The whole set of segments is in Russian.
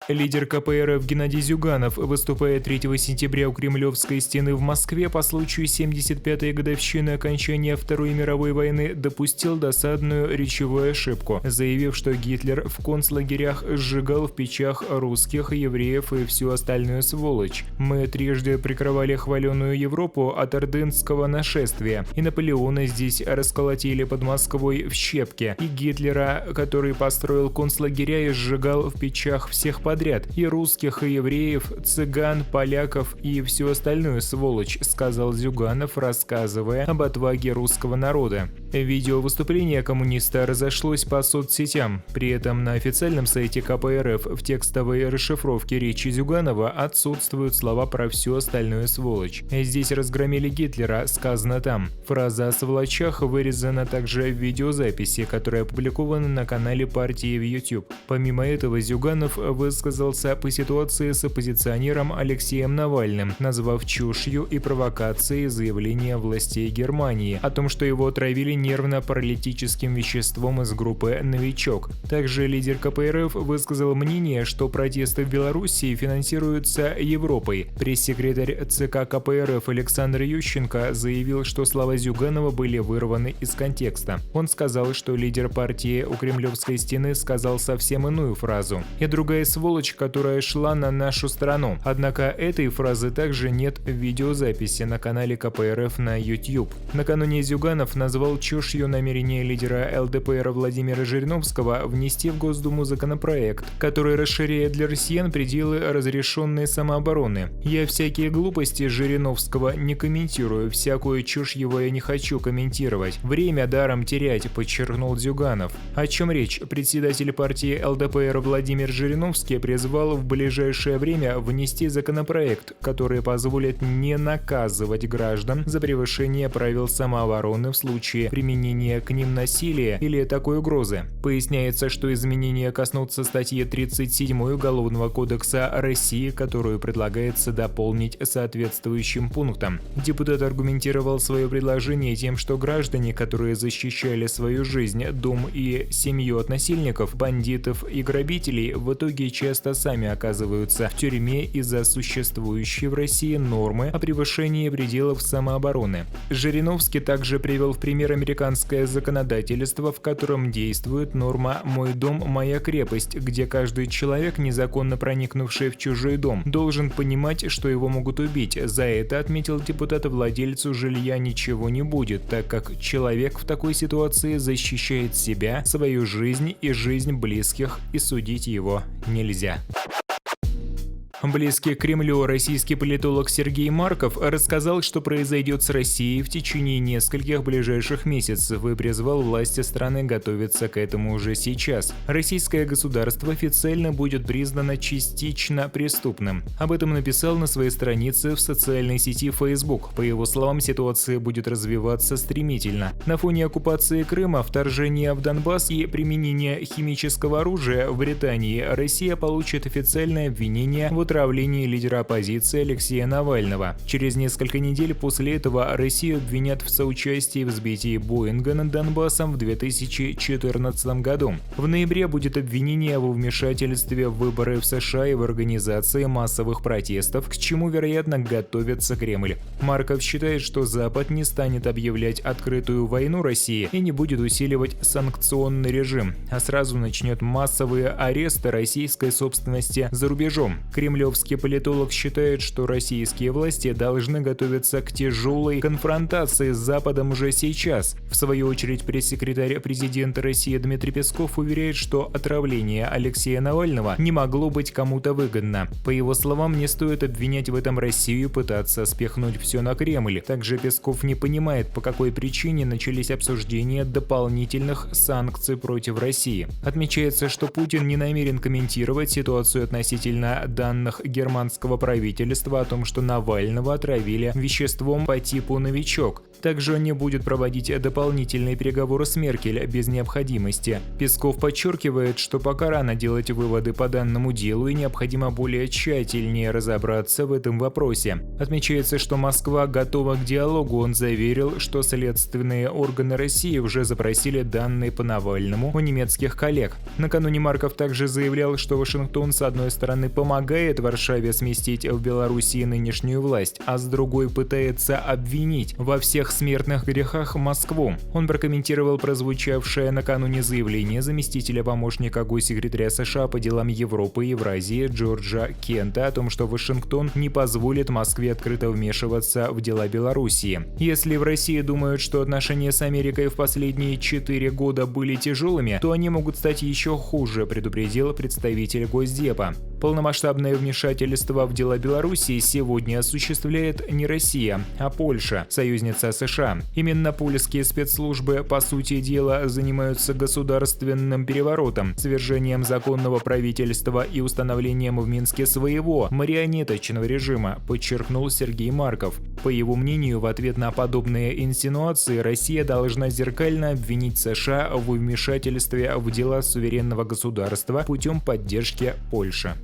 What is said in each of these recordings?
Лидер КПРФ Геннадий Зюганов, выступая 3 сентября у Кремлевской стены в Москве по случаю 75-й годовщины окончания Второй мировой войны, допустил досадную речевую ошибку, заявив, что Гитлер в концлагерях сжигал в печах русских, евреев и всю остальную сволочь. Мы трижды прикрывали хваленую Европу от ордынского нашествия, и Наполеона здесь расколотили под Москвой в щепки, и Гитлера, который построил концлагеря и сжигал в печах всех подряд, и русских, и евреев, цыган, поляков и всю остальную сволочь, сказал Зюганов, рассказывая об отваге русского народа. Видео выступления коммуниста разошлось по соцсетям. При этом на официальном сайте КПРФ в текстовой расшифровке речи Зюганова отсутствуют слова про всю остальную сволочь. Здесь разгромили Гитлера, сказано там. Фраза о сволочах вырезана также в видеозаписи, которая опубликована на канале партии в YouTube. Помимо этого, Зюганов высказался по ситуации с оппозиционером Алексеем Навальным, назвав чушью и провокацией заявление властей Германии о том, что его отравили нервно-паралитическим веществом из группы «Новичок». Также лидер КПРФ высказал мнение, что протесты в Белоруссии финансируются Европой. Пресс-секретарь ЦК КПРФ Александр Ющенко заявил, что слова Зюганова были вырваны из контекста. Он сказал, что лидер партии у Кремлевской стены сказал совсем иную фразу. «И другая сволочь, которая шла на нашу страну». Однако этой фразы также нет в видеозаписи на канале КПРФ на YouTube. Накануне Зюганов назвал чушью намерение лидера ЛДПР Владимира Жириновского внести в Госдуму законопроект, который расширяет для россиян пределы разрешенной самообороны. «Я всякие глупости Жириновского не комментирую, всякую чушь его я не хочу комментировать. Время даром терять», подчеркнул Зюганов. О чем речь? Председатель партии ЛДПР Владимир Жириновский призвал в ближайшее время внести законопроект, который позволит не наказывать граждан за превышение правил самообороны в случае применения к ним насилия или такой угрозы. Поясняется, что изменения коснутся статьи 37 Уголовного кодекса России, которую предлагается дополнить соответствующим пунктом. Депутат аргументировал свое предложение тем, что граждане, которые защищали свою жизнь, дом и семью от насильников, бандитов и грабителей, в итоге часто сами оказываются в тюрьме из-за существующей в России нормы о превышении пределов самообороны. Жириновский также привел в пример американское законодательство, в котором действует норма «Мой дом, моя крепость», где каждый человек, незаконно проникнувший в чужой дом, должен понимать, что его могут убить. За это, отметил депутат, владельцу жилья ничего не будет, так как человек в такой ситуации защищает себя, свою жизнь и жизнь близких, и судить его нельзя. Близкий к Кремлю российский политолог Сергей Марков рассказал, что произойдет с Россией в течение нескольких ближайших месяцев, и призвал власти страны готовиться к этому уже сейчас. Российское государство официально будет признано частично преступным. Об этом написал на своей странице в социальной сети Facebook. По его словам, ситуация будет развиваться стремительно. На фоне оккупации Крыма, вторжения в Донбасс и применения химического оружия в Британии Россия получит официальное обвинение в отравлении лидера оппозиции Алексея Навального. Через несколько недель после этого Россию обвинят в соучастии в сбитии Боинга над Донбассом в 2014 году. В ноябре будет обвинение во вмешательстве в выборы в США и в организации массовых протестов, к чему, вероятно, готовится Кремль. Марков считает, что Запад не станет объявлять открытую войну России и не будет усиливать санкционный режим, а сразу начнет массовые аресты российской собственности за рубежом. Кремлевский политолог считает, что российские власти должны готовиться к тяжелой конфронтации с Западом уже сейчас. В свою очередь, пресс-секретарь президента России Дмитрий Песков уверяет, что отравление Алексея Навального не могло быть кому-то выгодно. По его словам, не стоит обвинять в этом Россию и пытаться спихнуть все на Кремль. Также Песков не понимает, по какой причине начались обсуждения дополнительных санкций против России. Отмечается, что Путин не намерен комментировать ситуацию относительно данных данных германского правительства о том, что Навального отравили веществом по типу «Новичок». Также он не будет проводить дополнительные переговоры с Меркель без необходимости. Песков подчеркивает, что пока рано делать выводы по данному делу и необходимо более тщательнее разобраться в этом вопросе. Отмечается, что Москва готова к диалогу. Он заверил, что следственные органы России уже запросили данные по Навальному у немецких коллег. Накануне Марков также заявлял, что Вашингтон с одной стороны помогает Варшаве сместить в Белоруссии нынешнюю власть, а с другой пытается обвинить во всех смертных грехах Москву. Он прокомментировал прозвучавшее накануне заявление заместителя помощника госсекретаря США по делам Европы и Евразии Джорджа Кента о том, что Вашингтон не позволит Москве открыто вмешиваться в дела Белоруссии. Если в России думают, что отношения с Америкой в последние 4 года были тяжелыми, то они могут стать еще хуже, предупредил представитель Госдепа. Полномасштабное вмешательство в дела Белоруссии сегодня осуществляет не Россия, а Польша, союзница США. Именно польские спецслужбы, по сути дела, занимаются государственным переворотом, свержением законного правительства и установлением в Минске своего марионеточного режима, подчеркнул Сергей Марков. По его мнению, в ответ на подобные инсинуации Россия должна зеркально обвинить США в вмешательстве в дела суверенного государства путем поддержки Польши.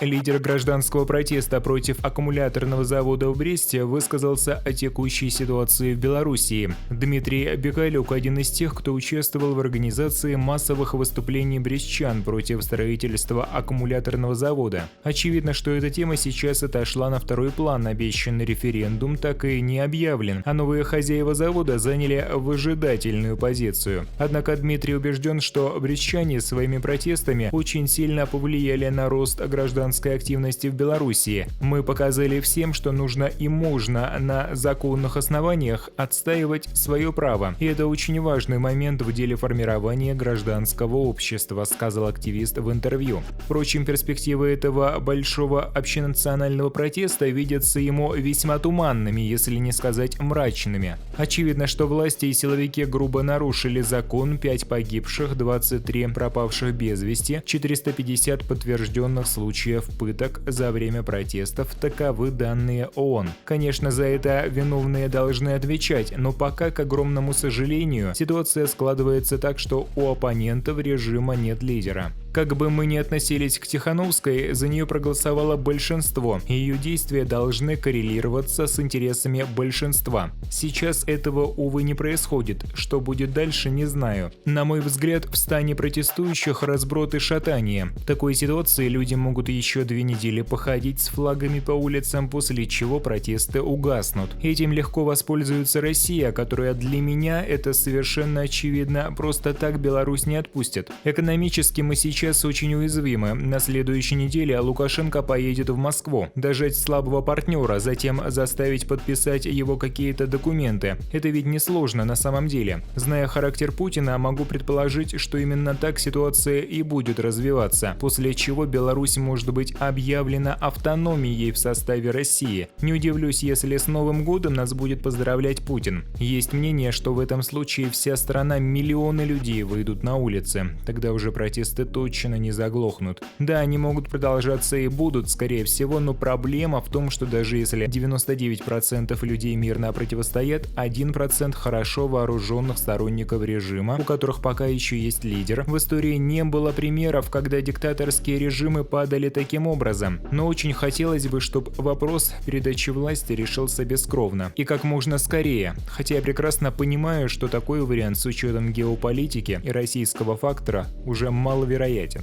Лидер гражданского протеста против аккумуляторного завода в Бресте высказался о текущей ситуации в Белоруссии. Дмитрий Бекалюк – один из тех, кто участвовал в организации массовых выступлений брестчан против строительства аккумуляторного завода. Очевидно, что эта тема сейчас отошла на второй план, обещанный референдум так и не объявлен, а новые хозяева завода заняли выжидательную позицию. Однако Дмитрий убежден, что брестчане своими протестами очень сильно повлияли на рост гражданской активности в Белоруссии. Мы показали всем, что нужно и можно на законных основаниях отстаивать свое право. И это очень важный момент в деле формирования гражданского общества, сказал активист в интервью. Впрочем, перспективы этого большого общенационального протеста видятся ему весьма туманными, если не сказать мрачными. Очевидно, что власти и силовики грубо нарушили закон, 5 погибших, 23 пропавших без вести, 450 подтвержденных случаев пыток за время протестов, таковы данные ООН. Конечно, за это виновные должны отвечать, но пока, к огромному сожалению, ситуация складывается так, что у оппонентов режима нет лидера. Как бы мы ни относились к Тихановской, за нее проголосовало большинство, и ее действия должны коррелироваться с интересами большинства. Сейчас этого, увы, не происходит. Что будет дальше, не знаю. На мой взгляд, в стане протестующих разброд и шатание. В такой ситуации люди могут еще 2 недели походить с флагами по улицам, после чего протесты угаснут. Этим легко воспользуется Россия, которая для меня, это совершенно очевидно, просто так Беларусь не отпустит. Экономически мы сейчас очень уязвимы. На следующей неделе Лукашенко поедет в Москву, дожать слабого партнера, затем заставить подписать его какие-то документы. Это ведь несложно на самом деле. Зная характер Путина, могу предположить, что именно так ситуация и будет развиваться, после чего Беларусь может быть объявлена автономией в составе России. Не удивлюсь, если с Новым годом нас будет поздравлять Путин. Есть мнение, что в этом случае вся страна, миллионы людей выйдут на улицы. Тогда уже протесты точно не заглохнут. Да, они могут продолжаться и будут, скорее всего, но проблема в том, что даже если 99% людей мирно противостоят, 1% хорошо вооруженных сторонников режима, у которых пока еще есть лидер. В истории не было примеров, когда диктаторские режимы падали таким образом. Но очень хотелось бы, чтобы вопрос передачи власти решился бескровно и как можно скорее. Хотя я прекрасно понимаю, что такой вариант с учетом геополитики и российского фактора уже маловероятен.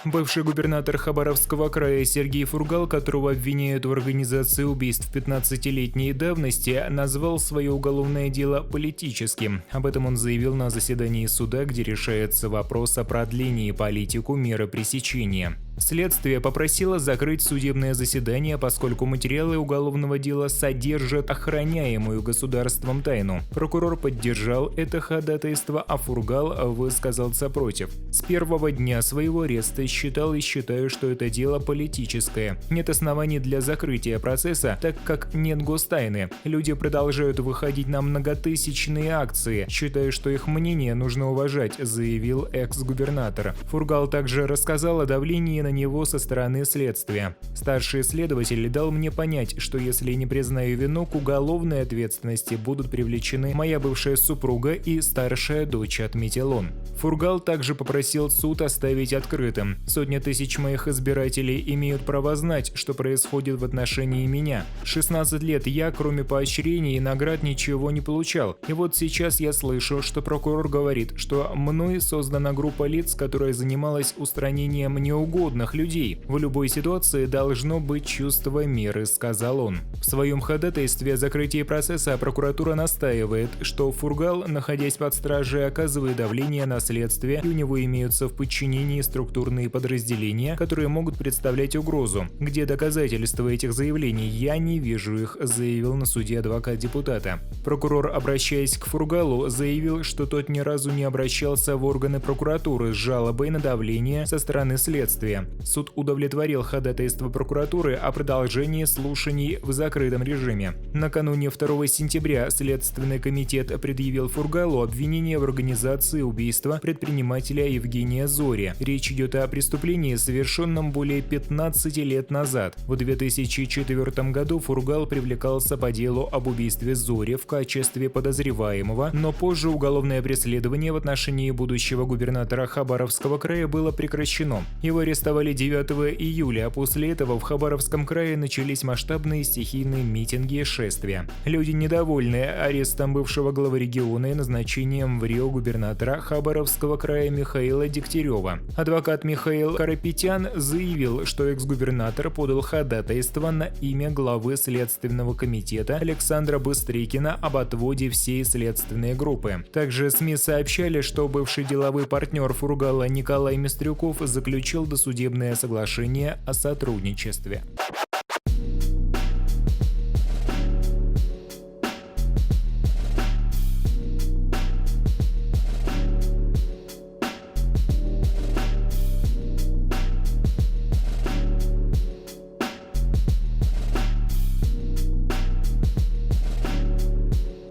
Бывший губернатор Хабаровского края Сергей Фургал, которого обвиняют в организации убийств 15-летней давности, назвал свое уголовное дело политическим. Об этом он заявил на заседании суда, где решается вопрос о продлении политику меры пресечения. Следствие попросило закрыть судебное заседание, поскольку материалы уголовного дела содержат охраняемую государством тайну. Прокурор поддержал это ходатайство, а Фургал высказался против. С первого дня своего ареста считал и считаю, что это дело политическое. Нет оснований для закрытия процесса, так как нет гостайны. Люди продолжают выходить на многотысячные акции. Считаю, что их мнение нужно уважать, заявил экс-губернатор. Фургал также рассказал о давлении на него со стороны следствия. Старший следователь дал мне понять, что если не признаю вину, к уголовной ответственности будут привлечены моя бывшая супруга и старшая дочь, отметил он. Фургал также попросил суд оставить открытым. Сотни тысяч моих избирателей имеют право знать, что происходит в отношении меня. 16 лет я, кроме поощрений и наград, ничего не получал. И вот сейчас я слышу, что прокурор говорит, что мной создана группа лиц, которая занималась устранением неугодных людей. В любой ситуации должно быть чувство меры, сказал он. В своем ходатайстве о закрытии процесса прокуратура настаивает, что Фургал, находясь под стражей, оказывает давление на следствие, и у него имеются в подчинении структурные подразделения, которые могут представлять угрозу. Где доказательства этих заявлений? Я не вижу их, заявил на суде адвокат депутата. Прокурор, обращаясь к Фургалу, заявил, что тот ни разу не обращался в органы прокуратуры с жалобой на давление со стороны следствия. Суд удовлетворил ходатайство прокуратуры о продолжении слушаний в закрытом режиме. Накануне 2 сентября Следственный комитет предъявил Фургалу обвинение в организации убийства предпринимателя Евгения Зори. Речь идет о преступлении, совершенном более 15 лет назад. В 2004 году Фургал привлекался по делу об убийстве Зори в качестве подозреваемого, но позже уголовное преследование в отношении будущего губернатора Хабаровского края было прекращено. Его арестовали 9 июля, а после этого в Хабаровском крае начались масштабные стихийные митинги и шествия. Люди недовольны арестом бывшего главы региона и назначением в Рио губернатора Хабаровского края Михаила Дегтярева. Адвокат Михаил Карапетян заявил, что экс-губернатор подал ходатайство на имя главы Следственного комитета Александра Быстрыкина об отводе всей следственной группы. Также СМИ сообщали, что бывший деловой партнер Фургала Николай Мистрюков заключил досудебное соглашение о сотрудничестве.